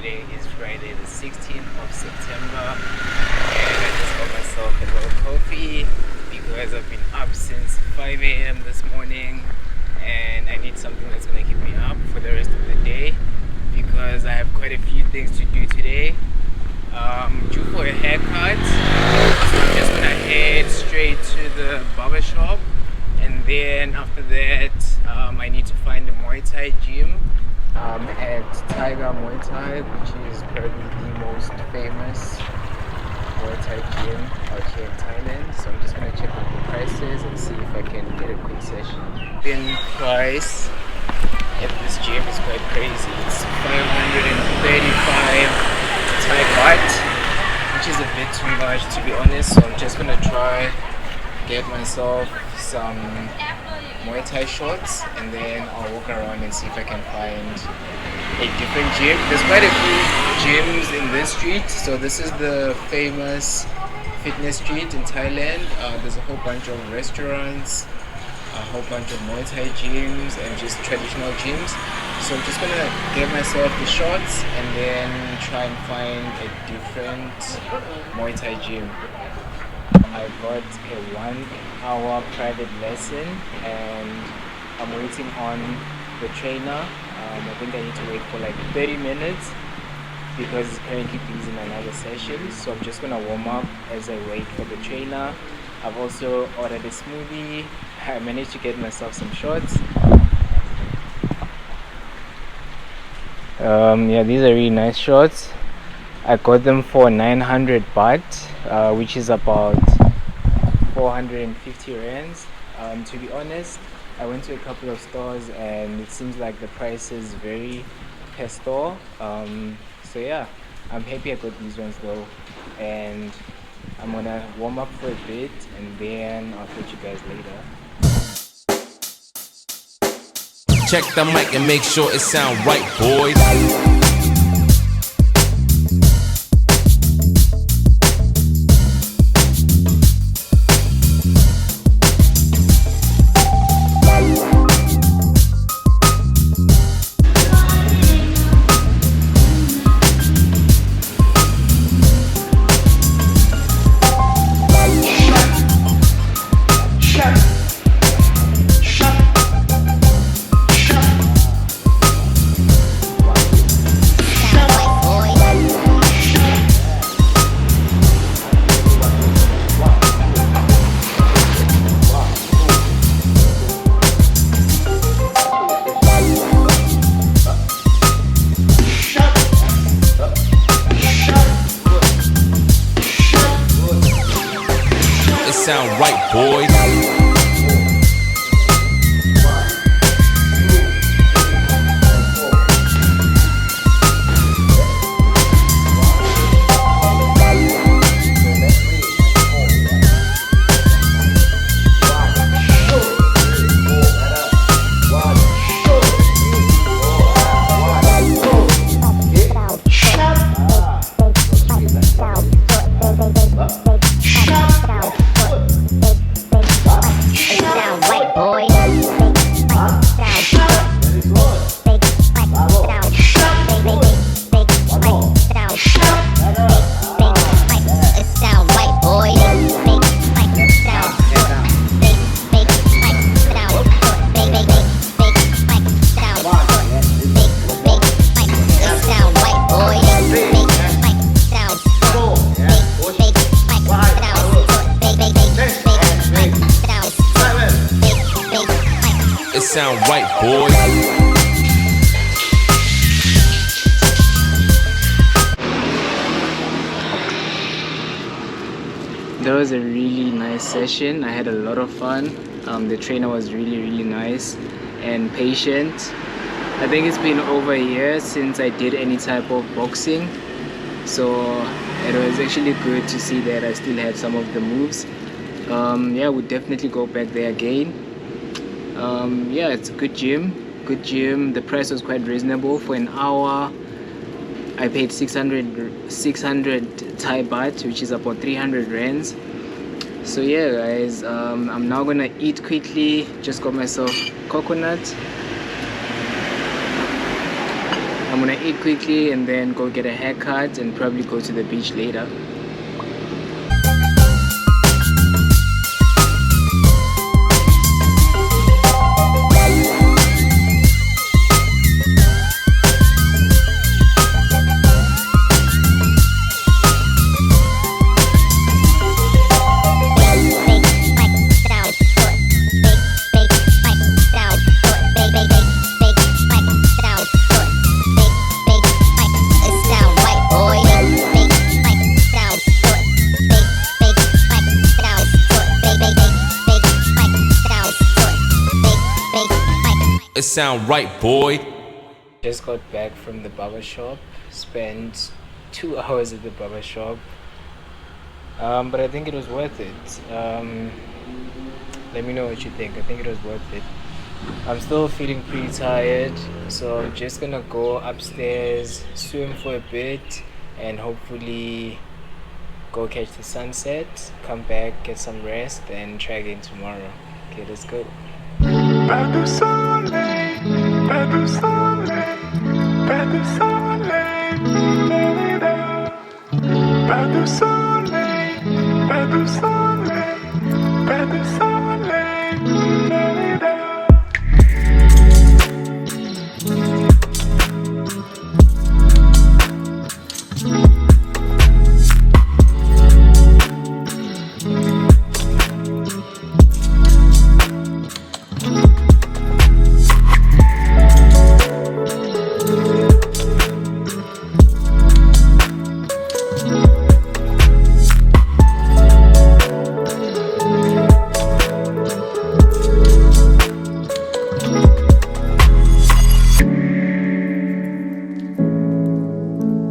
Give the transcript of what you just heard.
Today is Friday the 16th of September, and I just got myself a little coffee because I've been up since 5 a.m. this morning, and I need something that's going to keep me up for the rest of the day because I have quite a few things to do today. Due for a haircut, so I'm just going to head straight to the barber shop, and then after that I need to find a Muay Thai gym at Tiger Muay Thai, which is probably the most famous Muay Thai gym out here in Thailand. So I'm just going to check out the prices and see if I can get a quick session. The price at this gym is quite crazy. It's 535 Thai baht, which is a bit too much to be honest. So I'm just going to try get myself some Muay Thai shorts, and then I'll walk around and see if I can find a different gym. There's quite a few gyms in this street, so this is the famous fitness street in Thailand. There's a whole bunch of restaurants, a whole bunch of Muay Thai gyms, and just traditional gyms. So I'm just gonna get myself the shorts and then try and find a different Muay Thai gym. I got a 1 hour private lesson and I'm waiting on the trainer. I think I need to wait for like 30 minutes because he's currently busy in another session. So I'm just gonna warm up as I wait for the trainer. I've also ordered a smoothie. I managed to get myself some shorts. Yeah, these are really nice shorts. I got them for 900 baht, which is about 450 rands. To be honest, I went to a couple of stores and it seems like the prices vary per store. So yeah, I'm happy I got these ones though, and I'm gonna warm up for a bit and then I'll catch you guys later. Check the mic and make sure it sound right, boys. Sound right, boys. Sound right, boys. That was a really nice session. I had a lot of fun. The trainer was really nice and patient. I think it's been over a year since I did any type of boxing, so it was actually good to see that I still had some of the moves. Yeah, we'll definitely go back there again. Yeah, it's a good gym. The price was quite reasonable. For an hour I paid 600 Thai baht, which is about 300 rands. So yeah guys, I'm now gonna eat quickly. Just got myself coconut. I'm gonna eat quickly and then go get a haircut and probably go to the beach later. It sound right, boy. Just got back from the barber shop. Spent 2 hours at the barber shop. But I think it was worth it. Let me know what you think. I think it was worth it. I'm still feeling pretty tired, so I'm just gonna go upstairs, swim for a bit, and hopefully go catch the sunset, come back, get some rest, and try again tomorrow. Okay, let's go. Pas de soleil, pas de soleil, pas de soleil, pas de soleil, pas de soleil, pas de soleil.